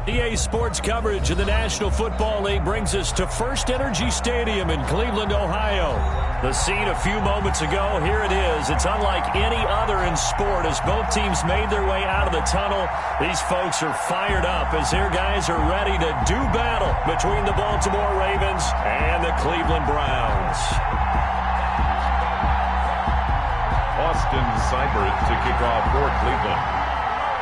EA Sports coverage of the National Football League brings us to First Energy Stadium in Cleveland, Ohio. The scene a few moments ago, here it is. It's unlike any other in sport as both teams made their way out of the tunnel. These folks are fired up as their guys are ready to do battle between the Baltimore Ravens and the Cleveland Browns. Austin Seibert to kick off for Cleveland.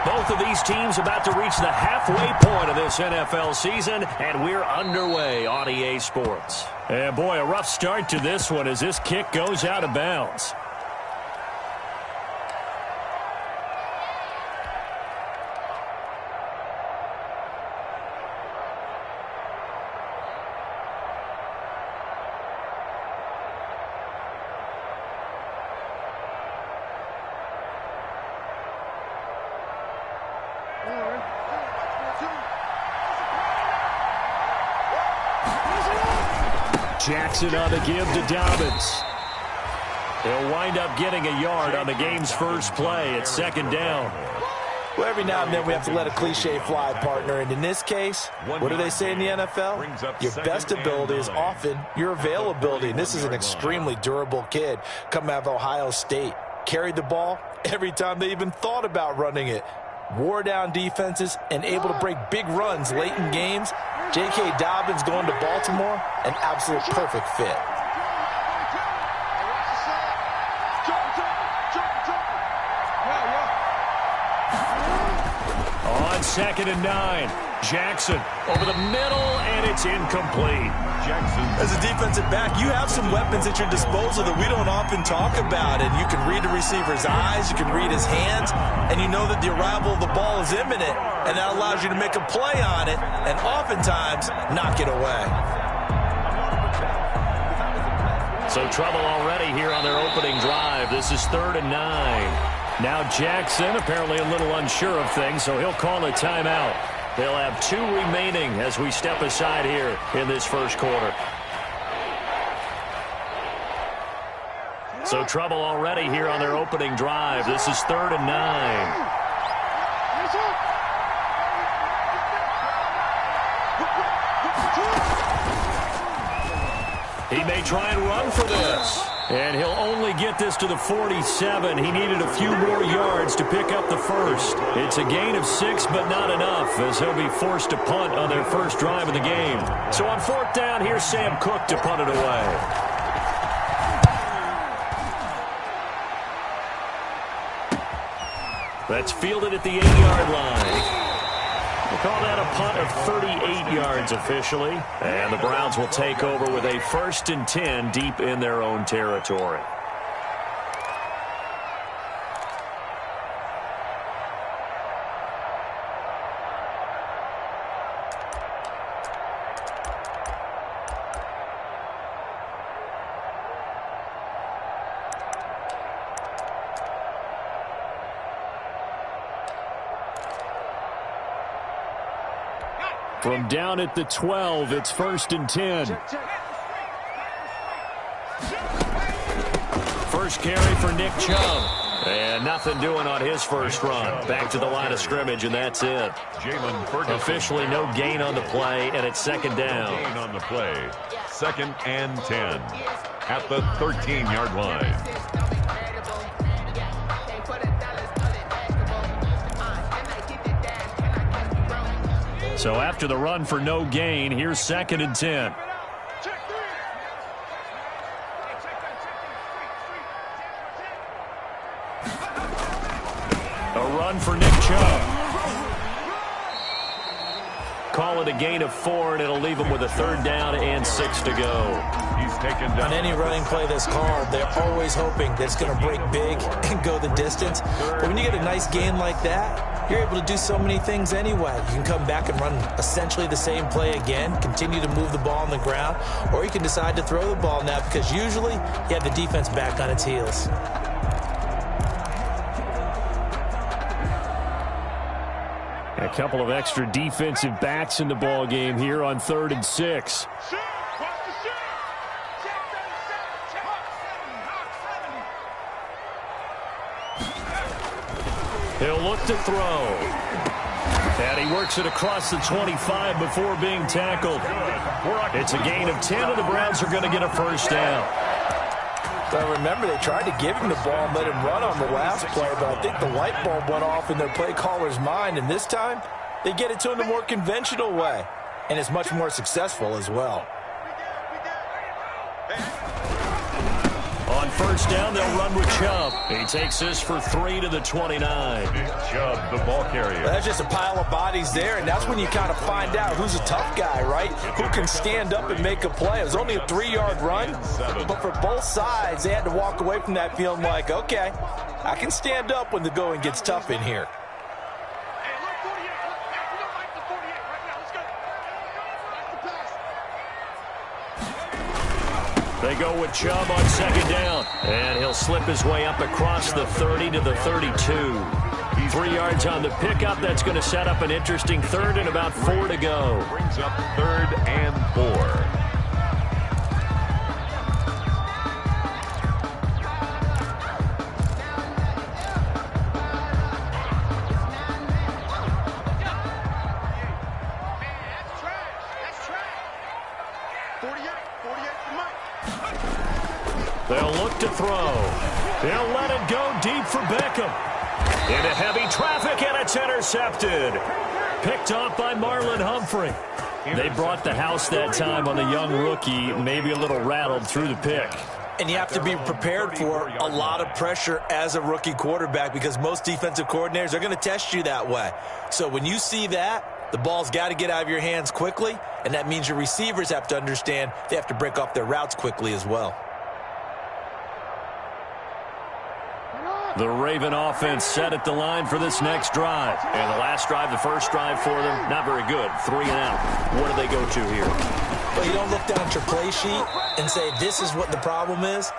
Both of these teams about to reach the halfway point of this NFL season, and we're underway on EA Sports. And boy, a rough start to this one as this kick goes out of bounds. Jackson on the give to Dobbins. He'll wind up getting a yard on the game's first play. It's second down. Well, every now and then we have to let a cliche fly, partner. And in this case, what do they say in the NFL? Your best ability is often your availability. And this is an extremely durable kid coming out of Ohio State. Carried the ball every time they even thought about running it. Wore down defenses and able to break big runs late in games. J.K. Dobbins going to Baltimore, an absolute perfect fit. On 2nd and 9, Jackson over the middle, and it's incomplete. Jackson. As a defensive back, you have some weapons at your disposal that we don't often talk about, and you can read the receiver's eyes, you can read his hands, and you know that the arrival of the ball is imminent, and that allows you to make a play on it, and oftentimes knock it away. So trouble already here on their opening drive. This is 3rd and 9. Now Jackson apparently a little unsure of things, so he'll call a timeout. They'll have 2 remaining as we step aside here in this first quarter. So trouble already here on their opening drive. This is 3rd and 9. He may try and run for this. And he'll only get this to the 47. He needed a few more yards to pick up the first. It's a gain of 6, but not enough, as he'll be forced to punt on their first drive of the game. So on 4th down, here's Sam Cook to punt it away. That's fielded at the 8-yard line. We'll call that a punt of 38 yards officially. And the Browns will take over with a 1st and 10 deep in their own territory. From down at the 12, it's 1st and 10. First carry for Nick Chubb. And nothing doing on his first run. Back to the line of scrimmage, and that's it. Officially no gain on the play, and it's 2nd down. Gain on the play. 2nd and 10 at the 13-yard line. So after the run for no gain, here's 2nd and 10. A run for Nick Chubb. Call it a gain of 4, and it'll leave him with a 3rd down and 6 to go. He's taken down. On any running play that's called, they're always hoping that it's going to break big and go the distance. But when you get a nice gain like that, you're able to do so many things anyway. You can come back and run essentially the same play again, continue to move the ball on the ground, or you can decide to throw the ball now because usually you have the defense back on its heels. A couple of extra defensive backs in the ball game here on 3rd and 6. He'll look to throw. And he works it across the 25 before being tackled. It's a gain of 10, and the Browns are going to get a first down. Well, remember, they tried to give him the ball and let him run on the last play, but I think the light bulb went off in their play caller's mind, and this time they get it to him the more conventional way, and it's much more successful as well. On first down, they'll run with Chubb. He takes this for 3 to the 29. Chubb, the ball carrier. That's just a pile of bodies there, and that's when you kind of find out who's a tough guy, right? Who can stand up and make a play. It was only a 3-yard run, but for both sides, they had to walk away from that feeling like, okay, I can stand up when the going gets tough in here. They go with Chubb on second down, and he'll slip his way up across the 30 to the 32. 3 yards on the pickup. That's going to set up an interesting third and about 4 to go. Brings up 3rd and 4. They'll look to throw. They'll let it go deep for Beckham. Into heavy traffic, and it's intercepted. Picked off by Marlon Humphrey. They brought the house that time on the young rookie, maybe a little rattled through the pick. And you have to be prepared for a lot of pressure as a rookie quarterback because most defensive coordinators are going to test you that way. So when you see that, the ball's got to get out of your hands quickly, and that means your receivers have to understand they have to break off their routes quickly as well. The Raven offense set at the line for this next drive. And the last drive, the first drive for them, not very good. 3 and out. What do they go to here? Well, you don't look down at your play sheet and say, this is what the problem is.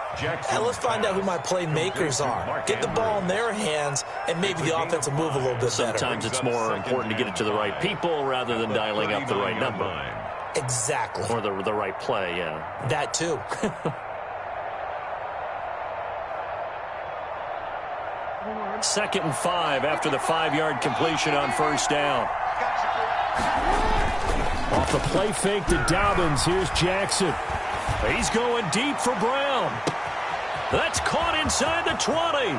And let's find out who my playmakers are. Get the ball in their hands, and maybe the offense will move a little bit better. Sometimes it's more important to get it to the right people rather than dialing up the right number. Exactly. Or the right play, yeah. That too. Second and 5 after the 5-yard completion on first down. Off the play fake to Dobbins, here's Jackson. He's going deep for Brown. That's caught inside the 20.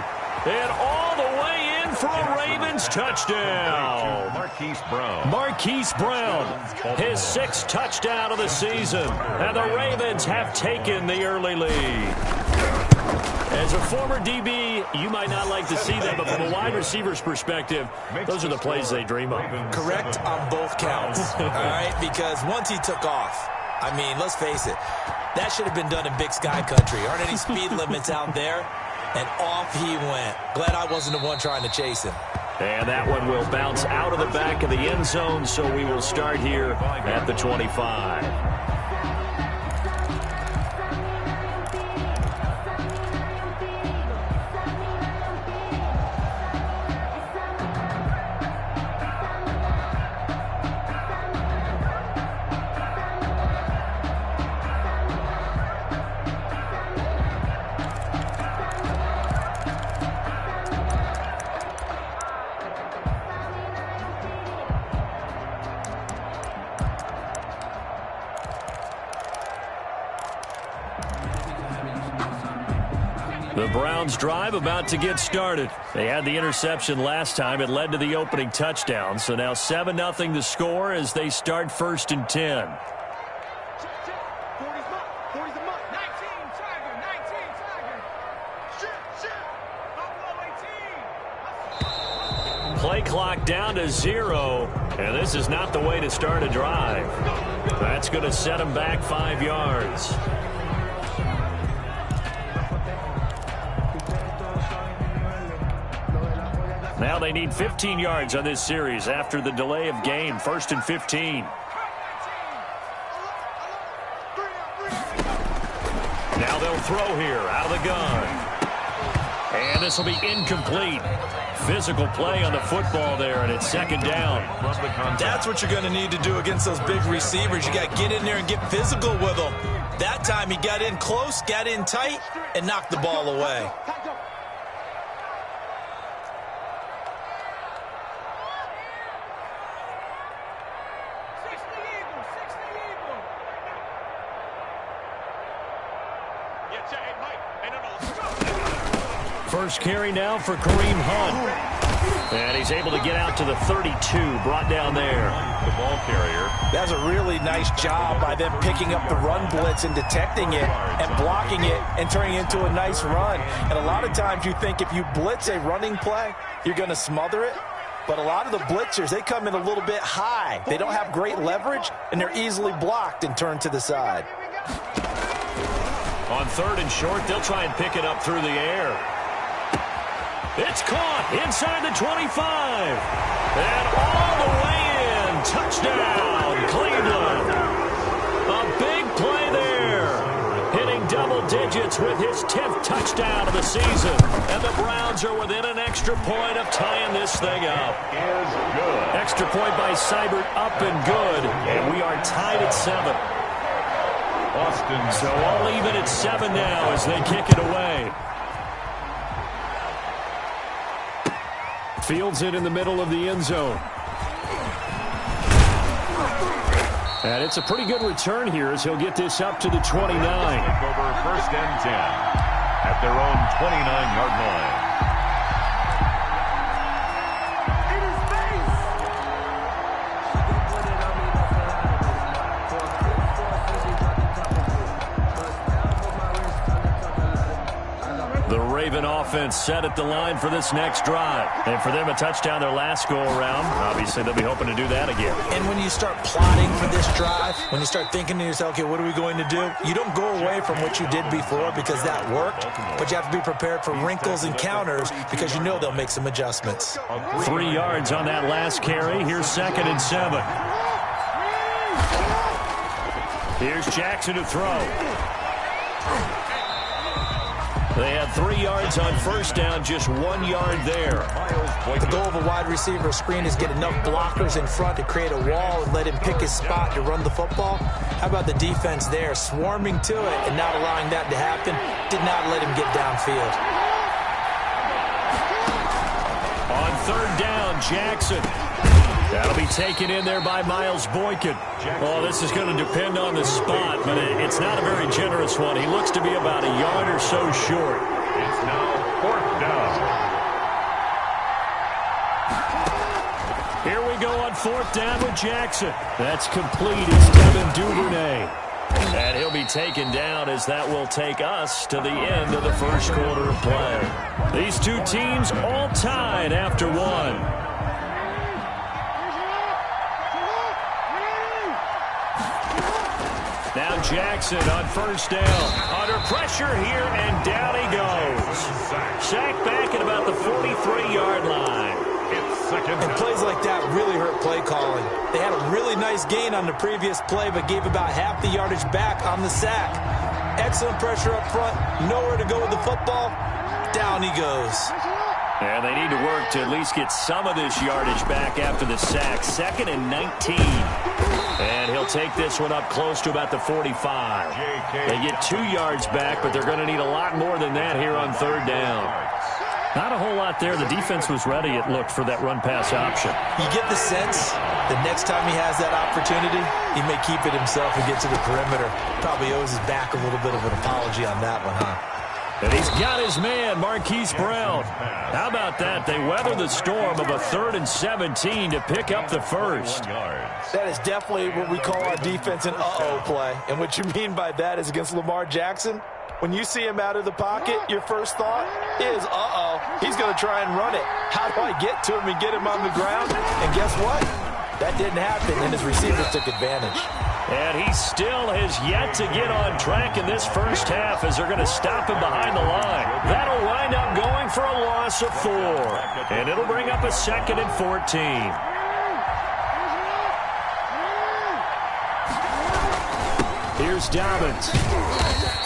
And all the way in for a Ravens touchdown. Marquise Brown, his 6th touchdown of the season. And the Ravens have taken the early lead. As a former DB, you might not like to see that, but from a wide receiver's perspective, those are the plays they dream of. Correct on both counts, all right? Because once he took off, I mean, let's face it, that should have been done in Big Sky Country. Aren't any speed limits out there? And off he went. Glad I wasn't the one trying to chase him. And that one will bounce out of the back of the end zone, so we will start here at the 25. The Browns drive about to get started. They had the interception last time. It led to the opening touchdown. So now 7-0 the score as they start 1st and 10. Play clock down to 0. And this is not the way to start a drive. That's going to set them back 5 yards. Now they need 15 yards on this series after the delay of game. 1st and 15. Now they'll throw here out of the gun. And this will be incomplete. Physical play on the football there, and it's 2nd down. That's what you're going to need to do against those big receivers. You got to get in there and get physical with them. That time he got in close, got in tight, and knocked the ball away. First carry now for Kareem Hunt. And he's able to get out to the 32, brought down there. The ball carrier. That's a really nice job by them picking up the run blitz and detecting it and blocking it and turning it into a nice run. And a lot of times you think if you blitz a running play, you're going to smother it. But a lot of the blitzers, they come in a little bit high. They don't have great leverage, and they're easily blocked and turned to the side. On 3rd and short, they'll try and pick it up through the air. It's caught inside the 25. And all the way in. Touchdown, Cleveland. A big play there. Hitting double digits with his 10th touchdown of the season. And the Browns are within an extra point of tying this thing up. Is good. Extra point by Seibert, up and good. And we are tied at 7. Austin. So all even at 7 now as they kick it away. Fields it in the middle of the end zone. And it's a pretty good return here as he'll get this up to the 29. Over 1st and 10 at their own 29-yard line. The Raven offense set at the line for this next drive. And for them, a touchdown their last go-around. Obviously, they'll be hoping to do that again. And when you start plotting for this drive, when you start thinking to yourself, okay, what are we going to do? You don't go away from what you did before because that worked, but you have to be prepared for wrinkles and counters because you know they'll make some adjustments. 3 yards on that last carry. Here's 2nd and 7. Here's Jackson to throw. They had 3 yards on 1st down, just 1 yard there. The goal of a wide receiver screen is get enough blockers in front to create a wall and let him pick his spot to run the football. How about the defense there, swarming to it and not allowing that to happen? Did not let him get downfield. On 3rd down, Jackson. That'll be taken in there by Miles Boykin. Oh, this is going to depend on the spot, but it's not a very generous one. He looks to be about a yard or so short. It's now 4th down. Here we go on 4th down with Jackson. That's complete. It's Devin Duvernay. And he'll be taken down as that will take us to the end of the first quarter of play. These two teams all tied after 1. Now Jackson on 1st down. Under pressure here, and down he goes. Sacked back at about the 43-yard line. And plays like that really hurt play calling. They had a really nice gain on the previous play, but gave about half the yardage back on the sack. Excellent pressure up front. Nowhere to go with the football. Down he goes. And they need to work to at least get some of this yardage back after the sack. 2nd and 19. And he'll take this one up close to about the 45. They get 2 yards back, but they're going to need a lot more than that here on 3rd down. Not a whole lot there. The defense was ready, it looked, for that run-pass option. You get the sense the next time he has that opportunity, he may keep it himself and get to the perimeter. Probably owes his back a little bit of an apology on that one, huh? And he's got his man, Marquise Brown. How about that? They weather the storm of a 3rd and 17 to pick up the first. That is definitely what we call our defense an uh-oh play. And what you mean by that is against Lamar Jackson, when you see him out of the pocket, your first thought is, uh-oh, he's going to try and run it. How do I get to him and get him on the ground? And guess what? That didn't happen, and his receivers took advantage. And he still has yet to get on track in this first half as they're going to stop him behind the line. That'll wind up going for a loss of 4. And it'll bring up a 2nd and 14. Here's Dobbins.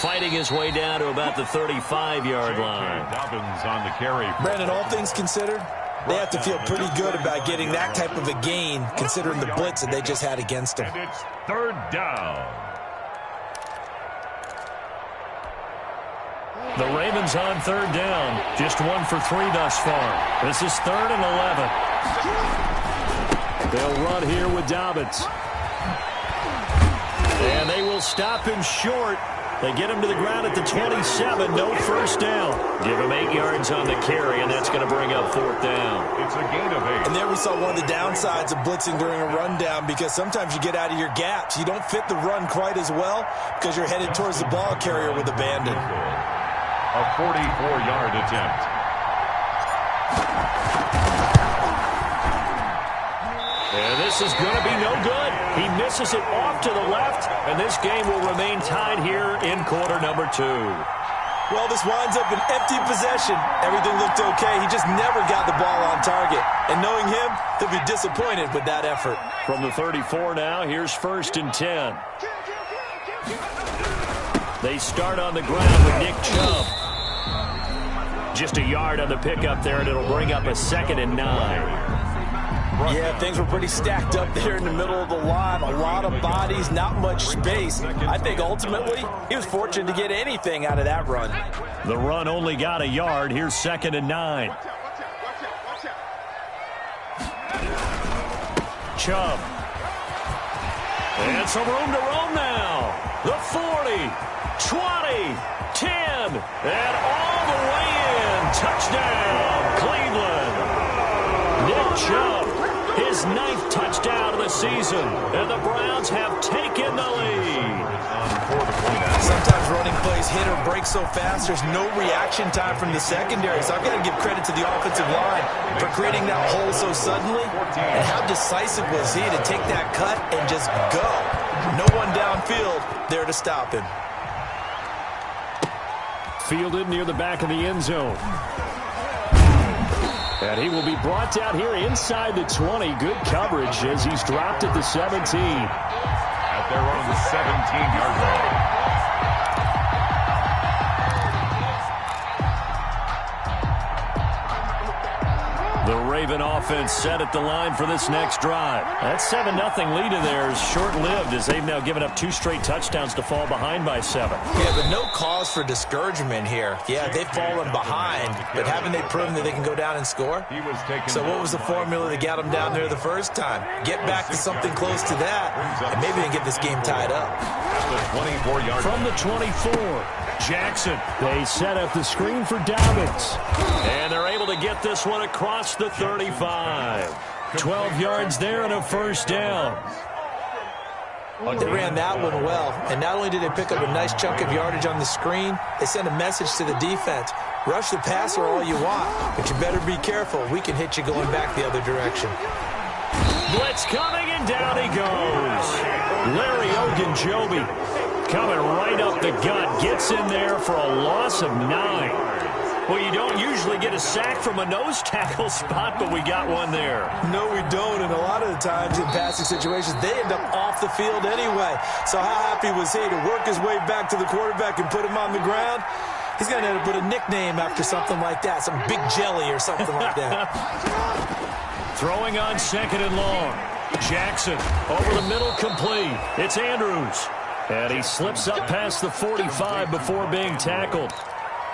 Fighting his way down to about the 35-yard line. Dobbins on the carry. Brandon, all things considered, they have to feel pretty good about getting that type of a gain considering the blitz that they just had against them. And it's 3rd down. The Ravens on 3rd down. Just 1 for 3 thus far. This is 3rd and 11. They'll run here with Dobbins. And they will stop him short. They get him to the ground at the 27. No first down. Give him 8 yards on the carry, and that's going to bring up 4th down. It's a gain of 8. And there we saw one of the downsides of blitzing during a rundown, because sometimes you get out of your gaps. You don't fit the run quite as well because you're headed towards the ball carrier with abandon. A 44-yard attempt. And this is going to be no good. He misses it off to the left, and this game will remain tied here in quarter number 2. Well, this winds up an empty possession. Everything looked okay. He just never got the ball on target. And knowing him, he'll be disappointed with that effort. From the 34 now, here's 1st and 10. They start on the ground with Nick Chubb. Just a yard on the pickup there, and it'll bring up a 2nd and 9. Yeah, things were pretty stacked up there in the middle of the line. A lot of bodies, not much space. I think ultimately he was fortunate to get anything out of that run. The run only got a yard. Here's 2nd and 9. Chubb. And some room to roam now. The 40, 20, 10, and all the way in. Touchdown, Cleveland. Nick Chubb, his 9th touchdown of the season, and the Browns have taken the lead. Sometimes running plays hit or break so fast, there's no reaction time from the secondary. So I've got to give credit to the offensive line for creating that hole so suddenly. And how decisive was he to take that cut and just go? No one downfield there to stop him. Fielded near the back of the end zone. And he will be brought down here inside the 20. Good coverage as he's dropped at the 17. At their own 17-yard line. The Raven offense set at the line for this next drive. That 7-0 lead of theirs short-lived as they've now given up 2 straight touchdowns to fall behind by 7. Yeah, but no cause for discouragement here. Yeah, they've fallen behind, but haven't they proven that they can go down and score? So what was the formula that got them down there the first time? Get back to something close to that, and maybe they can get this game tied up. From the 24, Jackson. They set up the screen for Dobbins. And they're able to get this one across the 35. 12 yards there and a first down. They ran that one well, and not only did they pick up a nice chunk of yardage on the screen, they sent a message to the defense. Rush the passer all you want, but you better be careful. We can hit you going back the other direction. Blitz coming, and down he goes. Larry Ogunjobi coming right up the gut, gets in there for a loss of 9. Well, you don't usually get a sack from a nose tackle spot, but we got one there. No, we don't, and a lot of the times in passing situations, they end up off the field anyway. So how happy was he to work his way back to the quarterback and put him on the ground? He's going to have to put a nickname after something like that, some Big Jelly or something like that. Throwing on 2nd and long. Jackson over the middle, complete. It's Andrews. And he slips up past the 45 before being tackled.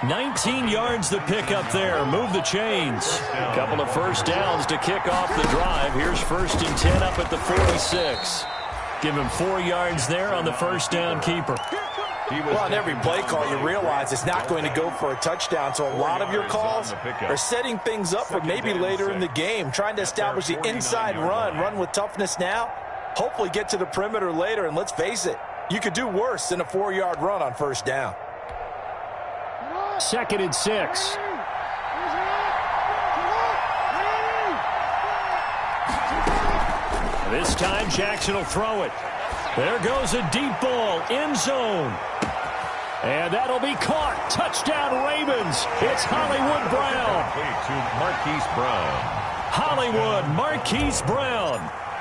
19 yards to pick up there. Move the chains. A couple of first downs to kick off the drive. Here's 1st and 10 up at the 46. Give him 4 yards there on the first down keeper. Well, on every play call, you realize it's not going to go for a touchdown. So a lot of your calls are setting things up for maybe later in the game, trying to establish the inside run with toughness now, hopefully get to the perimeter later. And let's face it, you could do worse than a 4-yard run on first down. 2nd and 6. This time Jackson will throw it. There goes a deep ball, end zone. And that'll be caught. Touchdown Ravens. It's Hollywood Brown. To Marquise Brown. Hollywood Marquise Brown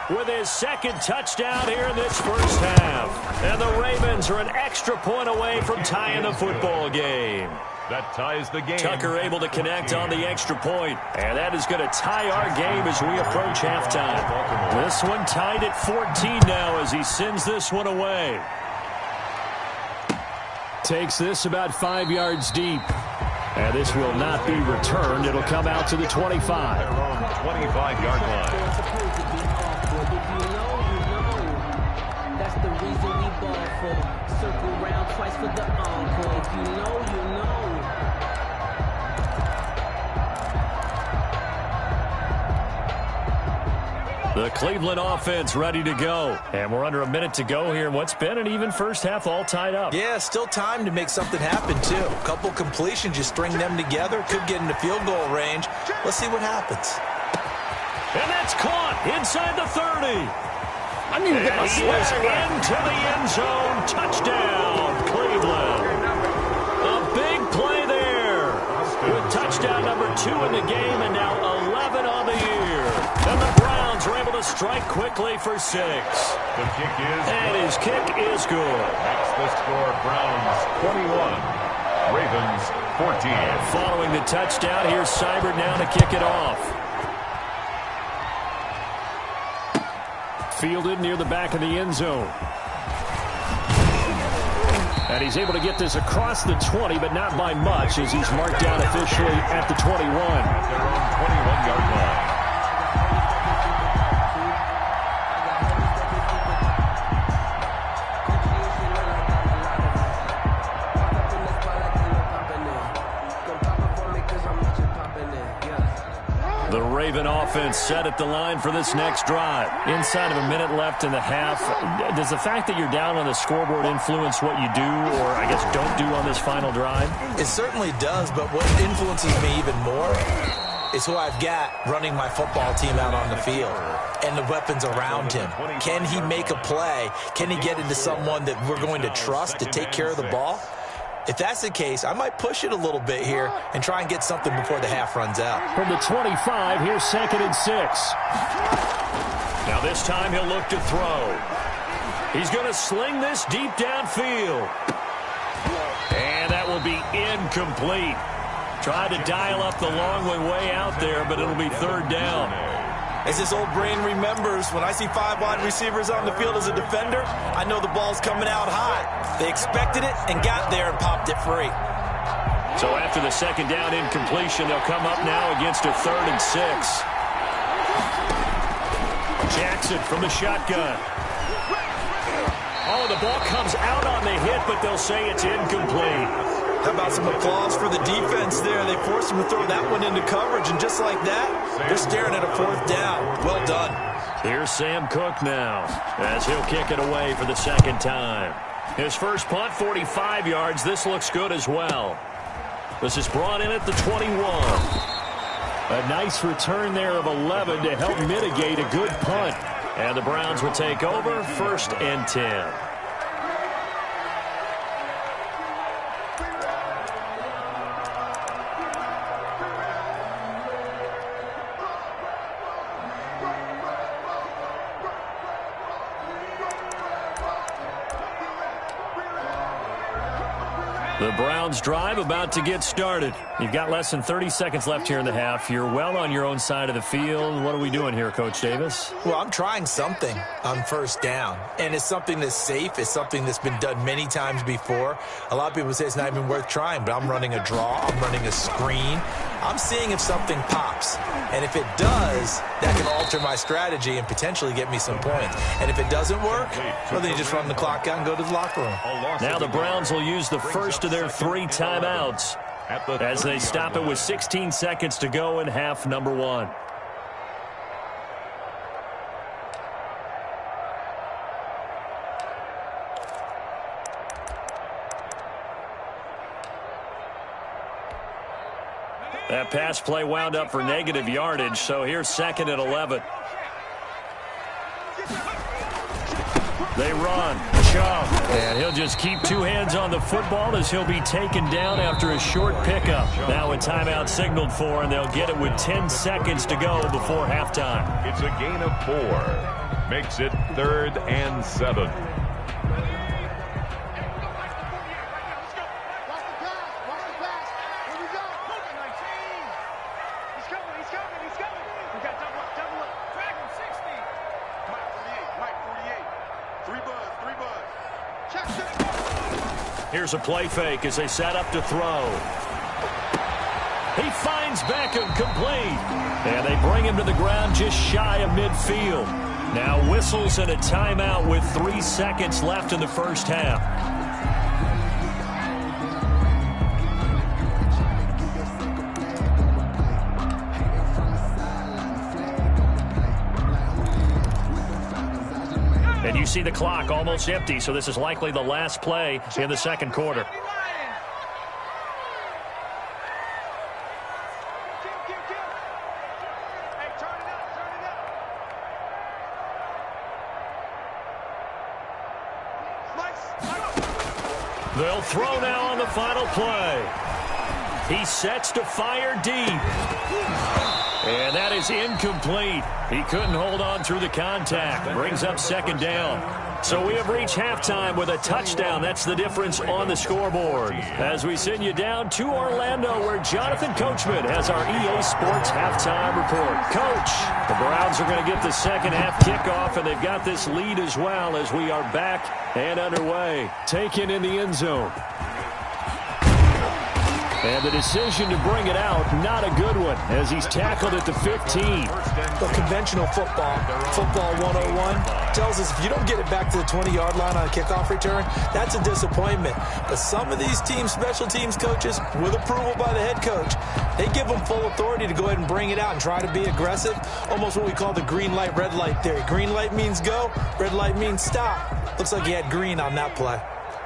with his 2nd touchdown here in this first half. And the Ravens are an extra point away from tying the football game. That ties the game. Tucker able to connect on the extra point. And that is going to tie our game as we approach halftime. This one tied at 14 now as he sends this one away. Takes this about 5 yards deep. And this will not be returned. It'll come out to the 25. 25-yard line. That's the reason we ball for. Circle round twice The Cleveland offense ready to go. And we're under a minute to go here. What's been an even first half, all tied up. Yeah, still time to make something happen, too. A couple completions, you string them together. Could get into field goal range. Let's see what happens. And that's caught inside the 30. I need to get my sweat into the end zone. Touchdown, Cleveland. A big play there. With touchdown number 2 in the game and now 11 on the year. And the Browns are able to strike quickly for 6. The kick is and his kick is good. That's the score. Browns 21, Ravens 14. And following the touchdown, here's Seibert now to kick it off. Fielded near the back of the end zone. And he's able to get this across the 20, but not by much, as he's marked down officially at the 21. At their own 21-yard line. The Raven offense set at the line for this next drive. Inside of a minute left in the half. Does the fact that you're down on the scoreboard influence what you do, or I guess don't do on this final drive? It certainly does, but what influences me even more is who I've got running my football team out on the field and the weapons around him. Can he make a play? Can he get into someone that we're going to trust to take care of the ball? If that's the case, I might push it a little bit here and try and get something before the half runs out. From the 25, here's 2nd and 6. Now this time he'll look to throw. He's going to sling this deep downfield. And that will be incomplete. Tried to dial up the long way out there, but it'll be 3rd down. As this old brain remembers, when I see 5 wide receivers on the field as a defender, I know the ball's coming out high. They expected it and got there and popped it free. So after the 2nd down incompletion, they'll come up now against a 3rd and 6. Jackson from the shotgun. Oh, the ball comes out on the hit, but they'll say it's incomplete. How about some applause for the defense there? They forced him to throw that one into coverage, and just like that, they're staring at a 4th down. Well done. Here's Sam Cook now, as he'll kick it away for the 2nd time. His first punt, 45 yards. This looks good as well. This is brought in at the 21. A nice return there of 11 to help mitigate a good punt. And the Browns will take over, 1st and 10. The Browns drive about to get started. You've got less than 30 seconds left here in the half. You're well on your own side of the field. What are we doing here, Coach Davis? Well, I'm trying something on 1st down, and it's something that's safe. It's something that's been done many times before. A lot of people say it's not even worth trying, but I'm running a draw. I'm running a screen. I'm seeing if something pops, and if it does, that can alter my strategy and potentially get me some points. And if it doesn't work, well, then you just run the clock out and go to the locker room. Now the Browns will use the first of their 3 timeouts as they stop it with 16 seconds to go in half number 1. That pass play wound up for negative yardage, so here's 2nd and 11. They run. Chubb. And he'll just keep 2 hands on the football as he'll be taken down after a short pickup. Now a timeout signaled for, and they'll get it with 10 seconds to go before halftime. It's a gain of 4. Makes it 3rd and 7. Here's a play fake as they set up to throw. He finds Beckham complete. And they bring him to the ground just shy of midfield. Now whistles and a timeout with 3 seconds left in the first half. And you see the clock almost empty, so this is likely the last play in the second quarter. They'll throw now on the final play. He sets to fire deep. And that is incomplete. He couldn't hold on through the contact. Brings up second down. So we have reached halftime with a touchdown. That's the difference on the scoreboard. As we send you down to Orlando, where Jonathan Coachman has our EA Sports halftime report. Coach, the Browns are going to get the second half kickoff, and they've got this lead as well as we are back and underway. Taken in the end zone. And the decision to bring it out, not a good one, as he's tackled at the 15. The conventional football 101, tells us if you don't get it back to the 20-yard line on a kickoff return, that's a disappointment. But some of these teams, special teams coaches, with approval by the head coach, they give them full authority to go ahead and bring it out and try to be aggressive. Almost what we call the green light, red light theory. Green light means go, red light means stop. Looks like he had green on that play.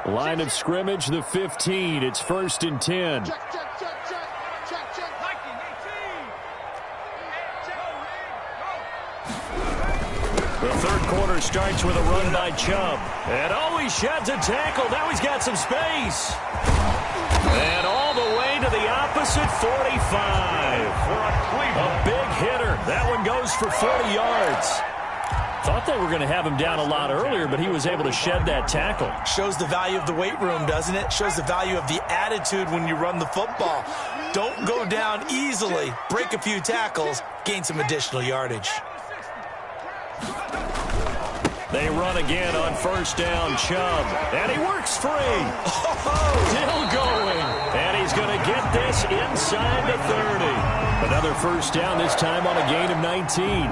Line of scrimmage, the 15. It's 1st and 10. The third quarter starts with a run by Chubb. And he sheds a tackle. Now he's got some space. And all the way to the opposite 45. A big hitter. That one goes for 40 yards. Thought they were going to have him down a lot earlier, but he was able to shed that tackle. Shows the value of the weight room, doesn't it? Shows the value of the attitude when you run the football. Don't go down easily. Break a few tackles. Gain some additional yardage. They run again on first down, Chubb. And he works free. Still going. And he's going to get this inside the 30. Another first down, this time on a gain of 19.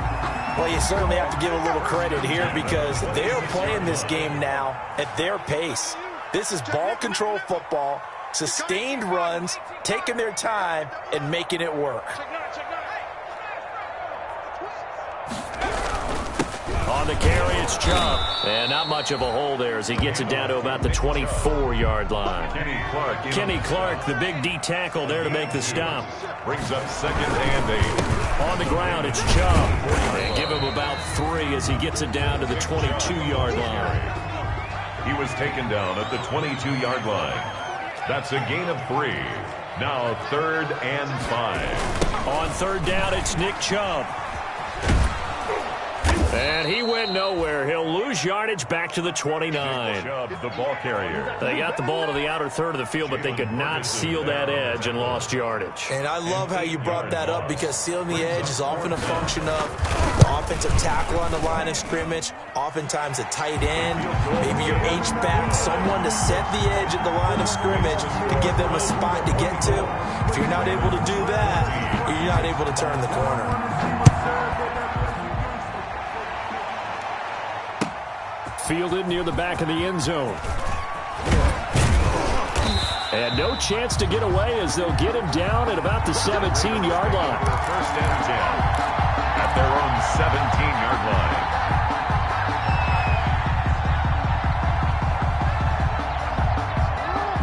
Well, you certainly have to give a little credit here because they are playing this game now at their pace. This is ball control football, sustained runs, taking their time, and making it work. On the carry, it's Chubb. And not much of a hole there as he gets it down to about the 24-yard line. Kenny Clark, the big D tackle there to make the stop. Brings up 2nd and 8. On the ground, it's Chubb. And give him about 3 as he gets it down to the 22-yard line. He was taken down at the 22-yard line. That's a gain of 3. Now 3rd and 5. On 3rd down, it's Nick Chubb. And he went nowhere. He'll lose yardage back to the 29. Chubb, the ball carrier. They got the ball to the outer third of the field, but they could not seal that edge and lost yardage. And I love how you brought that up because sealing the edge is often a function of the offensive tackle on the line of scrimmage, oftentimes a tight end, maybe your H-back, someone to set the edge at the line of scrimmage to give them a spot to get to. If you're not able to do that, you're not able to turn the corner. Fielded near the back of the end zone. And no chance to get away as they'll get him down at about the 17-yard line. 1st and 10 at their own 17-yard line.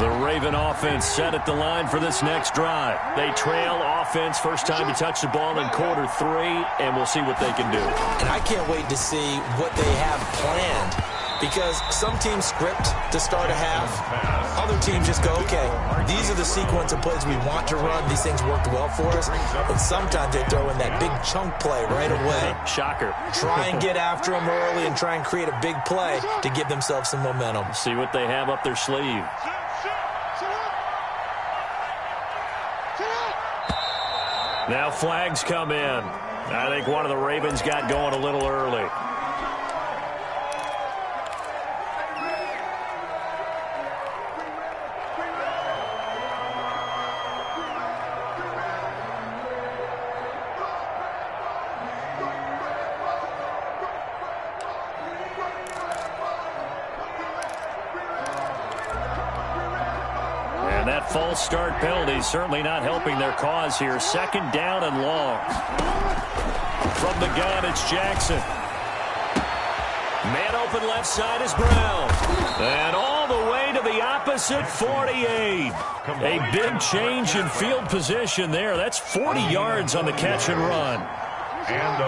The Raven offense set at the line for this next drive. They trail offense first time to touch the ball in quarter 3, and we'll see what they can do. And I can't wait to see what they have planned. Because some teams script to start a half. Other teams just go, okay, these are the sequence of plays we want to run. These things worked well for us. And sometimes they throw in that big chunk play right away. Shocker. Try and get after them early and try and create a big play to give themselves some momentum. See what they have up their sleeve. Now flags come in. I think one of the Ravens got going a little early. And that false start penalty certainly not helping their cause here. 2nd down and long. From the gun, it's Jackson. Man open left side is Brown. And all the way to the opposite 48. A big change in field position there. That's 40 yards on the catch and run.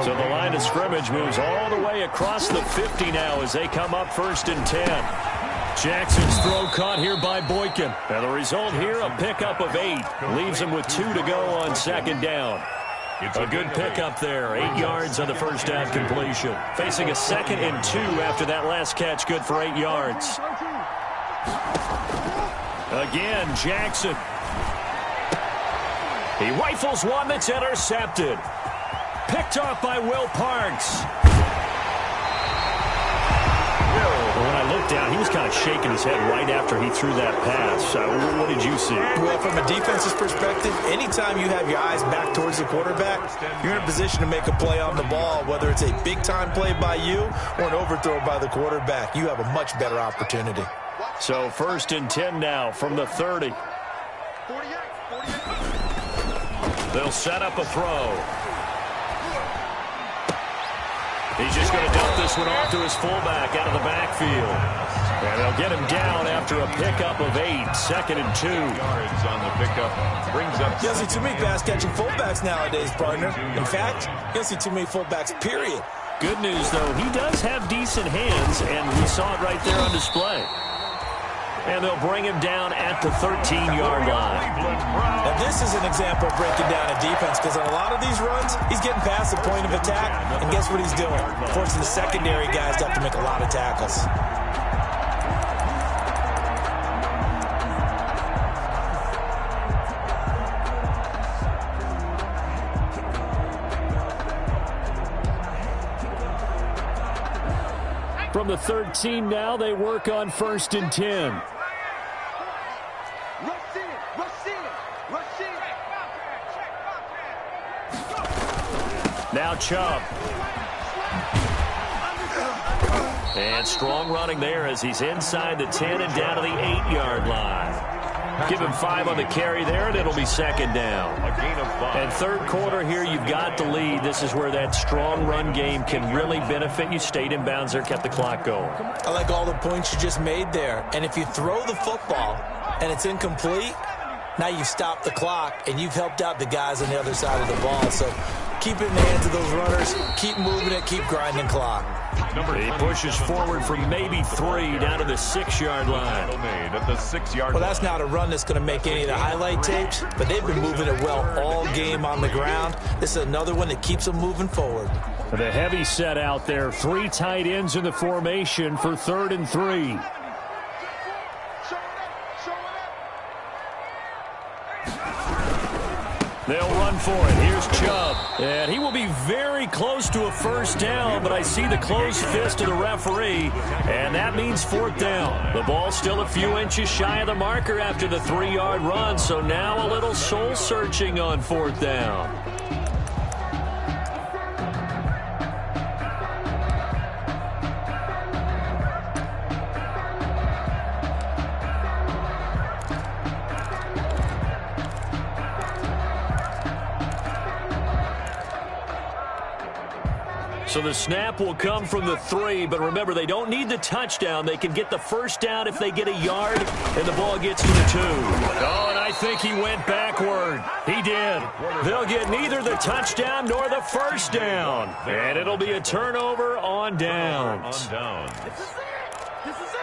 So the line of scrimmage moves all the way across the 50 now as they come up 1st and 10. Jackson's throw caught here by Boykin. And the result here, a pickup of 8. Leaves him with 2 to go on 2nd down. A good pickup there. 8 yards on the first down completion. Facing a 2nd and 2 after that last catch, good for 8 yards. Again, Jackson. He rifles one that's intercepted. Picked off by Will Parks. When I looked down, he was kind of shaking his head right after he threw that pass. What did you see? Well, from a defense's perspective, anytime you have your eyes back towards the quarterback, you're in a position to make a play on the ball, whether it's a big-time play by you or an overthrow by the quarterback. You have a much better opportunity. So 1st and 10 now from the 30. They'll set up a throw. He's just going to dump this one off to his fullback out of the backfield. And they'll get him down after a pickup of 8. 2nd and 2. Yards on the pickup. Brings up. You don't see too many pass-catching fullbacks nowadays, partner. In fact, you don't see too many fullbacks, period. Good news, though, he does have decent hands, and we saw it right there on display. And they'll bring him down at the 13-yard line. Now, this is an example of breaking down a defense, because on a lot of these runs, he's getting past the point of attack, and guess what he's doing? Forcing the secondary guys to have to make a lot of tackles. From the 13 now, they work on 1st and 10. Now Chubb. And strong running there as he's inside the 10 and down to the 8-yard line. Give him 5 on the carry there, and it'll be 2nd down. A gain of 5. And 3rd quarter here, you've got the lead. This is where that strong run game can really benefit you. Stayed in bounds there, kept the clock going. I like all the points you just made there. And if you throw the football and it's incomplete, now you've stopped the clock, and you've helped out the guys on the other side of the ball. So keep it in the hands of those runners. Keep moving it. Keep grinding clock. He pushes forward from maybe 3 down to the 6-yard line. Made at the 6-yard well, that's not a run that's going to make any of the highlight tapes, but they've been moving it well all game on the ground. This is another one that keeps them moving forward. The heavy set out there. 3 tight ends in the formation for 3rd and 3. They'll run for it. Here's Chubb. And he will be very close to a 1st down, but I see the closed fist of the referee, and that means 4th down. The ball's still a few inches shy of the marker after the 3-yard run, so now a little soul-searching on 4th down. So the snap will come from the 3, but remember, they don't need the touchdown. They can get the 1st down if they get a yard, and the ball gets to the 2. Oh, and I think he went backward. He did. They'll get neither the touchdown nor the 1st down, and it'll be a turnover on downs. This is it.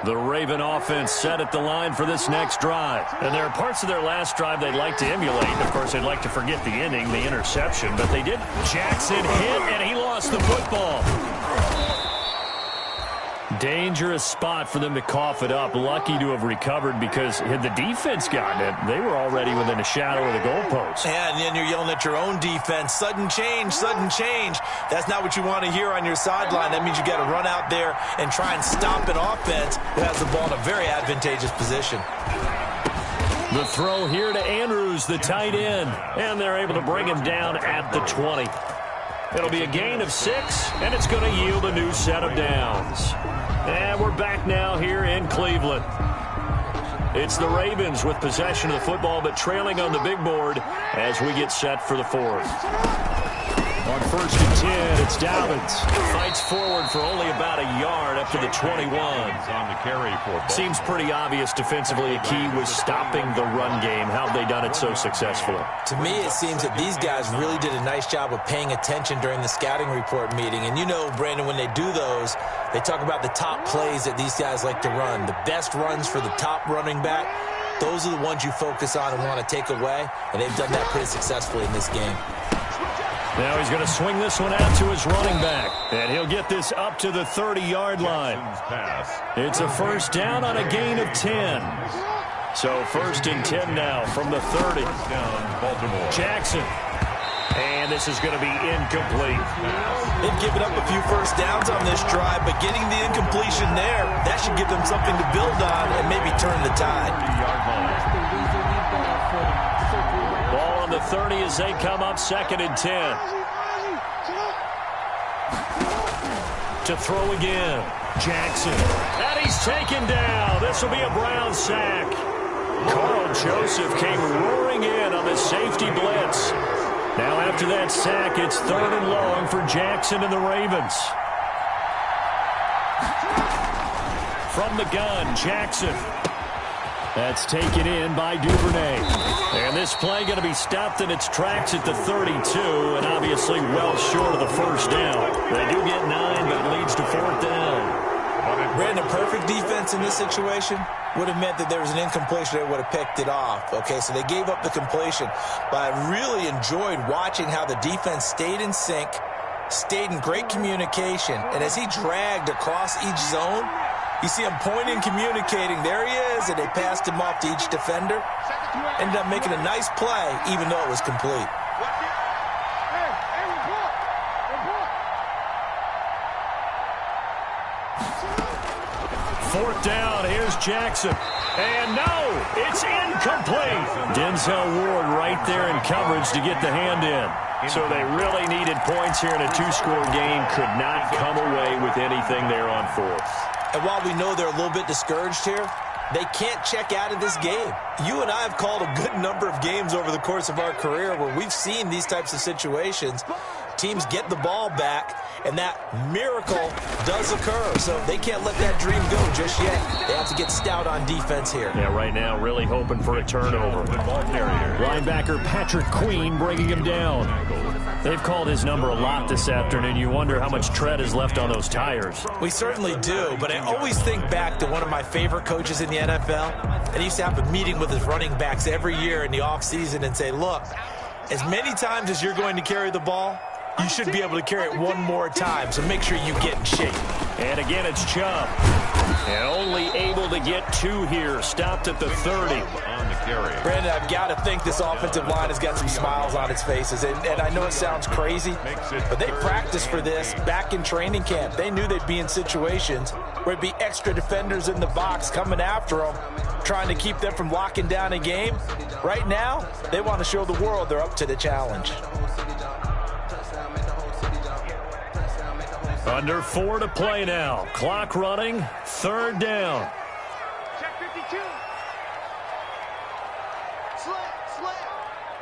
The Raven offense set at the line for this next drive. And there are parts of their last drive they'd like to emulate. Of course, they'd like to forget the ending, the interception, but they did. Jackson hit, and he lost the football. Dangerous spot for them to cough it up. Lucky to have recovered, because had the defense gotten it, they were already within a shadow of the goalpost. Yeah, and then you're yelling at your own defense. Sudden change, sudden change. That's not what you want to hear on your sideline. That means you got to run out there and try and stop an offense who has the ball in a very advantageous position. The throw here to Andrews, the tight end, and they're able to bring him down at the 20. It'll be a gain of 6, and it's going to yield a new set of downs. And we're back now here in Cleveland. It's the Ravens with possession of the football, but trailing on the big board as we get set for the 4th. On 1st and 10, it's Dobbins. Fights forward for only about a yard up to the 21. On the carry for Seems pretty obvious defensively. A key was stopping the run game. How have they done it so successfully? To me, it seems that these guys really did a nice job of paying attention during the scouting report meeting. And you know, Brandon, when they do those, they talk about the top plays that these guys like to run. The best runs for the top running back. Those are the ones you focus on and want to take away. And they've done that pretty successfully in this game. Now he's going to swing this one out to his running back. And he'll get this up to the 30-yard line. It's a 1st down on a gain of 10. So 1st and 10 now from the 30. Jackson. And this is going to be incomplete. They've given up a few 1st downs on this drive, but getting the incompletion there, that should give them something to build on and maybe turn the tide. Ball on the 30 as they come up 2nd and 10. To throw again. Jackson. And he's taken down. This will be a Brown sack. Carl Joseph came roaring in on the safety blitz. Now after that sack, it's 3rd and long for Jackson and the Ravens. From the gun, Jackson. That's taken in by Duvernay. And this play going to be stopped in its tracks at the 32, and obviously well short of the 1st down. They do get 9, but it leads to 4th down. Brandon, perfect defense in this situation would have meant that there was an incompletion that would have picked it off. Okay, so they gave up the completion. But I really enjoyed watching how the defense stayed in sync, stayed in great communication, and as he dragged across each zone, you see him pointing, communicating. There he is, and they passed him off to each defender. Ended up making a nice play, even though it was complete. Fourth down, here's Jackson. And no, it's incomplete. Denzel Ward right there in coverage to get the hand in. So they really needed points here in a 2-score game. Could not come away with anything there on 4th. And while we know they're a little bit discouraged here, they can't check out of this game. You and I have called a good number of games over the course of our career where we've seen these types of situations. Teams get the ball back, and that miracle does occur. So they can't let that dream go just yet. They have to get stout on defense here. Yeah, right now really hoping for a turnover. Linebacker Patrick Queen bringing him down. They've called his number a lot this afternoon. You wonder how much tread is left on those tires. We certainly do, but I always think back to one of my favorite coaches in the NFL. And he used to have a meeting with his running backs every year in the offseason and say, look, as many times as you're going to carry the ball, you should be able to carry it one more time, so make sure you get in shape. And again, it's Chubb. And only able to get 2 here. Stopped at the 30. On the carry. Brandon, I've got to think this offensive line has got some smiles on its faces. And I know it sounds crazy, but they practiced for this back in training camp. They knew they'd be in situations where it'd be extra defenders in the box coming after them, trying to keep them from locking down a game. Right now, they want to show the world they're up to the challenge. Under 4 to play now. Clock running. 3rd down. Check 52. Slant.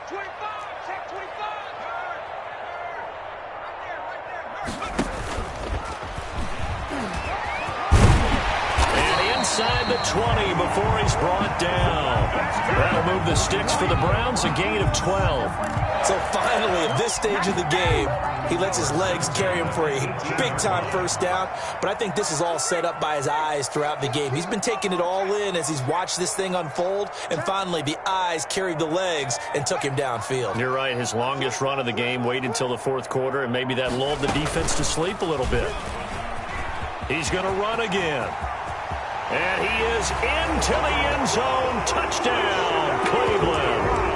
25. Check 25. And inside the 20 before he's brought down. That'll move the sticks for the Browns. A gain of 12. So finally, at this stage of the game, he lets his legs carry him for a big-time 1st down. But I think this is all set up by his eyes throughout the game. He's been taking it all in as he's watched this thing unfold. And finally, the eyes carried the legs and took him downfield. You're right. His longest run of the game waited until the 4th quarter, and maybe that lulled the defense to sleep a little bit. He's going to run again. And he is into the end zone. Touchdown, Cleveland.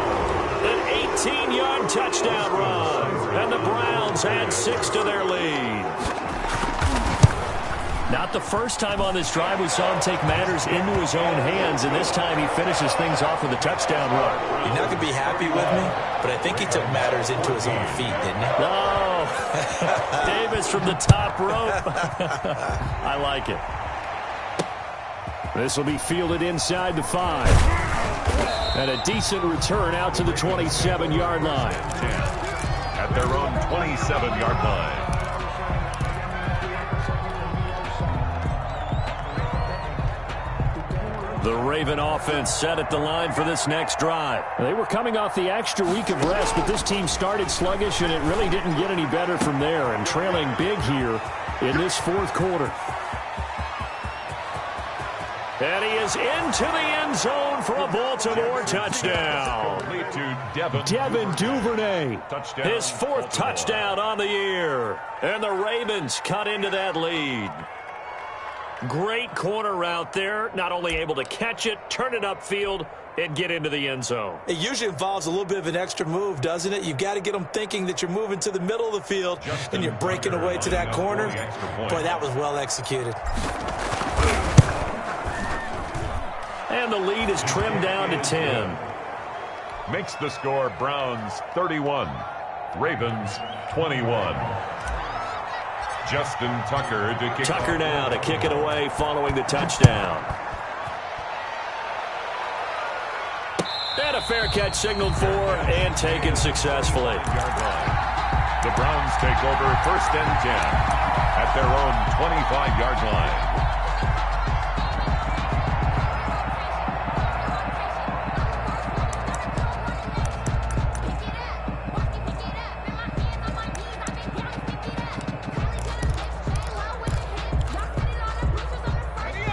An 18-yard touchdown run. And the Browns add 6 to their lead. Not the first time on this drive we saw him take matters into his own hands, and this time he finishes things off with a touchdown run. You're not going to be happy with me, but I think he took matters into his own feet, didn't he? No. Davis from the top rope. I like it. This will be fielded inside the 5. And a decent return out to the 27-yard line. At their own 27-yard line. The Raven offense set at the line for this next drive. They were coming off the extra week of rest, but this team started sluggish, and it really didn't get any better from there, and trailing big here in this fourth quarter. And he is into the end zone for a Baltimore touchdown. Devin Duvernay, his fourth touchdown on the year. And the Ravens cut into that lead. Great corner route there. Not only able to catch it, turn it upfield, and get into the end zone. It usually involves a little bit of an extra move, doesn't it? You've got to get them thinking that you're moving to the middle of the field and you're breaking away to that corner. Boy, that was well executed. And the lead is trimmed down to 10. Makes the score Browns 31, Ravens 21. Justin Tucker to kick. Tucker now to kick it away following the touchdown. And a fair catch signaled for and taken successfully. The Browns take over 1st and 10 at their own 25-yard line.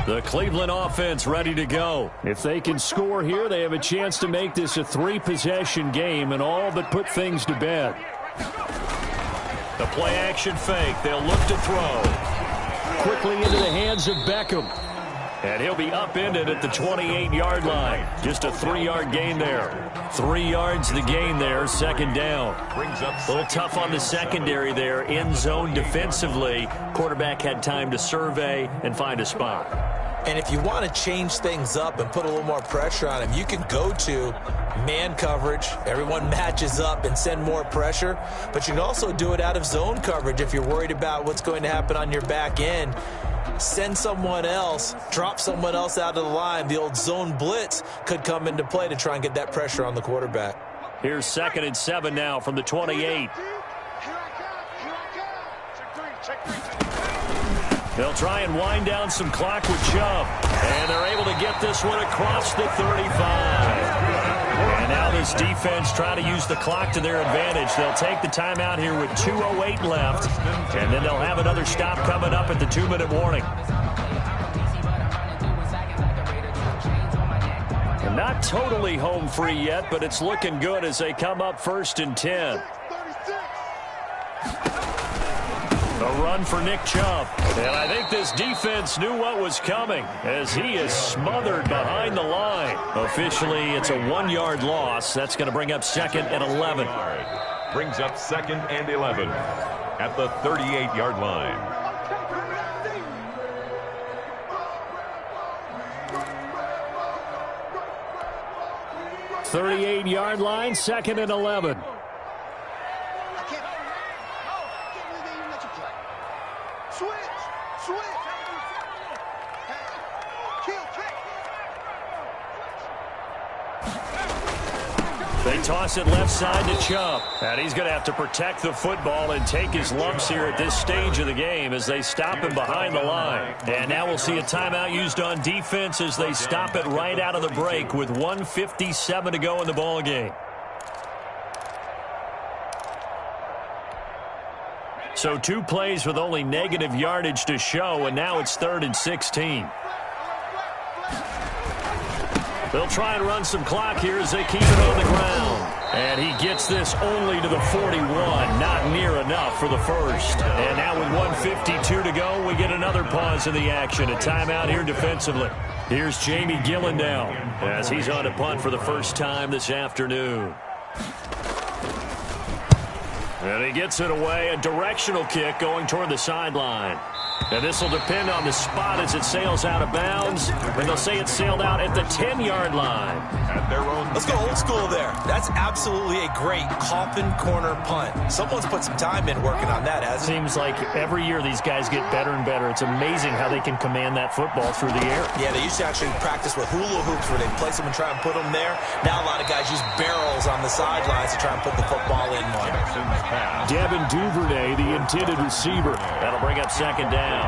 The Cleveland offense ready to go. If they can score here, they have a chance to make this a 3-possession game and all but put things to bed. The play-action fake. They'll look to throw. Quickly into the hands of Beckham. And he'll be upended at the 28-yard line. Just a 3-yard gain there. 3 yards the gain there, 2nd down. A little tough on the secondary there. In zone defensively. Quarterback had time to survey and find a spot. And if you want to change things up and put a little more pressure on him, you can go to man coverage. Everyone matches up and send more pressure. But you can also do it out of zone coverage if you're worried about what's going to happen on your back end. Send someone else, drop someone else out of the line. The old zone blitz could come into play to try and get that pressure on the quarterback. Here's 2nd and 7 now from the 28. They'll try and wind down some clock with Chubb. And they're able to get this one across the 35. And now this defense trying to use the clock to their advantage. They'll take the timeout here with 2:08 left. And then they'll have another stop coming up at the 2-minute warning. And not totally home free yet, but it's looking good as they come up 1st and 10. A run for Nick Chubb. And I think this defense knew what was coming as he is smothered behind the line. Officially, it's a 1-yard loss. That's going to bring up 2nd and 11. Brings up 2nd and 11 at the 38-yard line. .38-yard line, 2nd and 11. They toss it left side to Chubb. And he's going to have to protect the football and take his lumps here at this stage of the game as they stop him behind the line. And now we'll see a timeout used on defense as they stop it right out of the break with 1:57 to go in the ball game. So 2 plays with only negative yardage to show, and now it's 3rd and 16. They'll try and run some clock here as they keep it on the ground. And he gets this only to the 41. Not near enough for the first. And now with 1:52 to go, we get another pause in the action. A timeout here defensively. Here's Jamie Gillen now as he's on a punt for the first time this afternoon. And he gets it away. A directional kick going toward the sideline. And this will depend on the spot as it sails out of bounds. And they'll say it sailed out at the 10-yard line. At their own. Let's go old school there. That's absolutely a great coffin corner punt. Someone's put some time in working on that, hasn't it? Seems like every year these guys get better and better. It's amazing how they can command that football through the air. Yeah, they used to actually practice with hula hoops where they place them and try and put them there. Now a lot of guys use barrels on the sidelines to try and put the football in one. Devin Duvernay, the intended receiver. That'll bring up second down.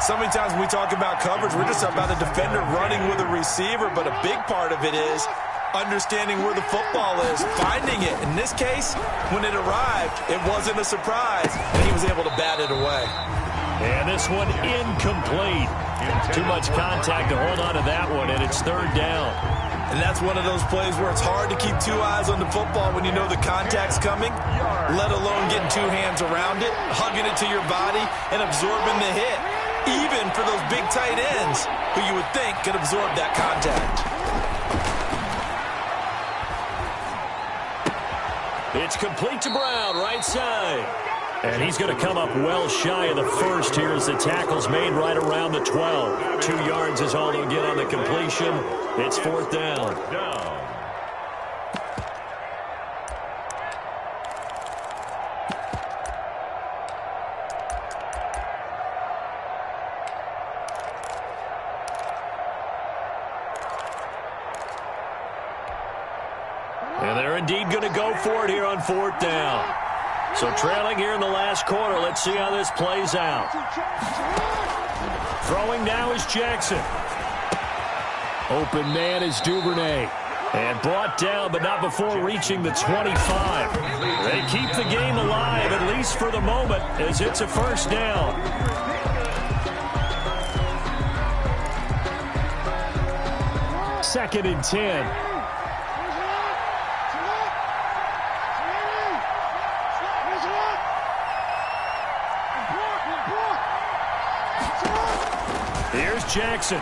So many times when we talk about coverage, we're just about a defender running with a receiver, but a big part of it is understanding where the football is, finding it. In this case, when it arrived, it wasn't a surprise, and he was able to bat it away. And this one incomplete. Too much contact to hold on to that one, and it's third down. And that's one of those plays where it's hard to keep two eyes on the football when you know the contact's coming, let alone getting two hands around it, hugging it to your body, and absorbing the hit, even for those big tight ends who you would think could absorb that contact. It's complete to Brown, right side. And he's going to come up well shy of the first here as the tackle's made right around the 12. 2 yards is all they'll get on the completion. It's fourth down. And they're indeed going to go for it here on fourth down. So trailing here in the last quarter. Let's see how this plays out. Throwing now is Jackson. Open man is Duvernay. And brought down, but not before reaching the 25. They keep the game alive, at least for the moment, as it's a first down. Second and 10. Here's Jackson.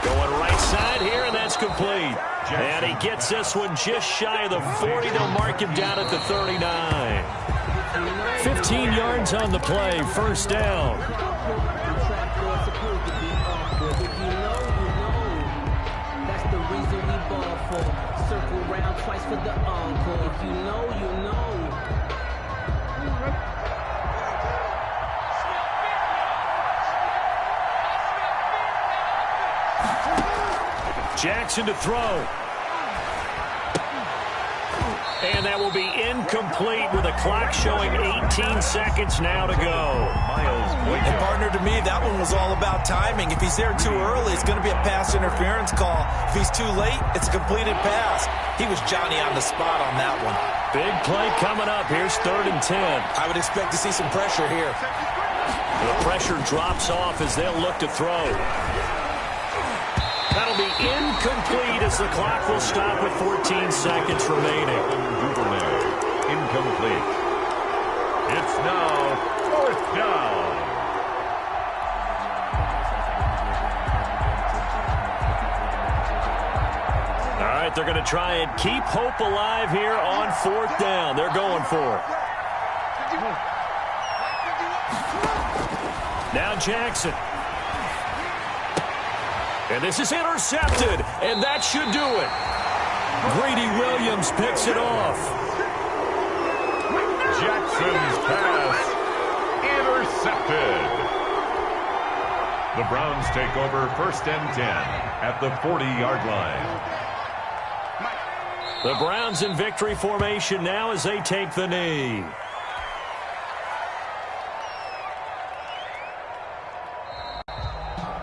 Going right side here, and that's complete. And he gets this one just shy of the 40. They'll mark him down at the 39. 15 yards on the play, first down. That's the reason we ball for. Circle round twice for the encore. If you know, you know. Jackson to throw. And that will be incomplete with the clock showing 18 seconds now to go. And partner, to me, that one was all about timing. If he's there too early, it's going to be a pass interference call. If he's too late, it's a completed pass. He was Johnny on the spot on that one. Big play coming up. Here's third and 10. I would expect to see some pressure here. The pressure drops off as they'll look to throw. That'll be incomplete as the clock will stop with 14 seconds remaining. Incomplete. It's now fourth down. All right, they're going to try and keep hope alive here on fourth down. They're going for it. Now Jackson. And this is intercepted, and that should do it. Greedy Williams picks it off. Jackson's pass intercepted. The Browns take over first and 10 at the 40-yard line. The Browns in victory formation now as they take the knee.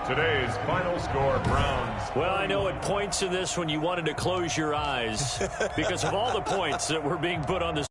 Today's final score, Browns. Well, I know at points in this when you wanted to close your eyes because of all the points that were being put on this.